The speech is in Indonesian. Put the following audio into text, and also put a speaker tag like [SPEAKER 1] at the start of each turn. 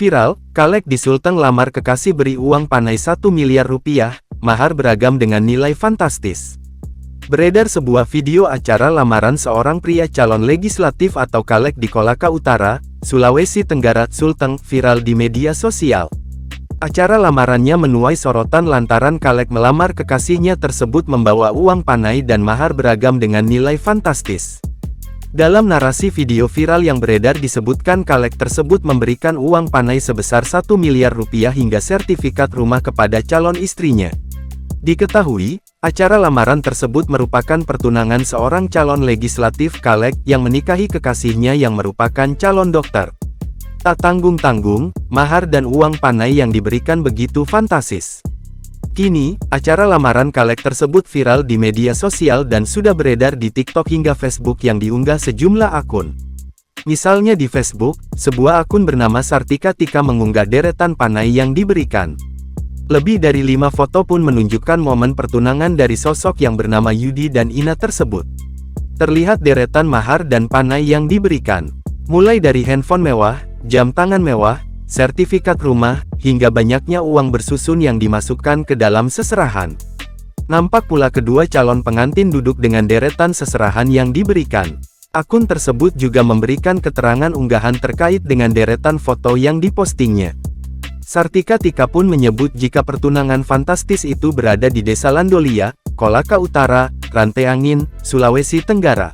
[SPEAKER 1] Viral, Kalek di Sulteng lamar kekasih beri uang panai 1 miliar rupiah, mahar beragam dengan nilai fantastis. Beredar sebuah video acara lamaran seorang pria calon legislatif atau Kalek di Kolaka Utara, Sulawesi Tenggara, Sulteng, viral di media sosial. Acara lamarannya menuai sorotan lantaran Kalek melamar kekasihnya tersebut membawa uang panai dan mahar beragam dengan nilai fantastis. Dalam narasi video viral yang beredar disebutkan Kalek tersebut memberikan uang panai sebesar 1 miliar rupiah hingga sertifikat rumah kepada calon istrinya. Diketahui, acara lamaran tersebut merupakan pertunangan seorang calon legislatif Kalek yang menikahi kekasihnya yang merupakan calon dokter. Tak tanggung-tanggung, mahar dan uang panai yang diberikan begitu fantastis. Kini, acara lamaran Kalek tersebut viral di media sosial dan sudah beredar di TikTok hingga Facebook yang diunggah sejumlah akun. Misalnya di Facebook, sebuah akun bernama Sartika Tika mengunggah deretan panai yang diberikan. Lebih dari 5 foto pun menunjukkan momen pertunangan dari sosok yang bernama Yudi dan Ina tersebut. Terlihat deretan mahar dan panai yang diberikan. Mulai dari handphone mewah, jam tangan mewah, sertifikat rumah, hingga banyaknya uang bersusun yang dimasukkan ke dalam seserahan. Nampak pula kedua calon pengantin duduk dengan deretan seserahan yang diberikan. Akun tersebut juga memberikan keterangan unggahan terkait dengan deretan foto yang dipostingnya. Sartika Tika pun menyebut jika pertunangan fantastis itu berada di Desa Landolia, Kolaka Utara, Rantai Angin, Sulawesi Tenggara.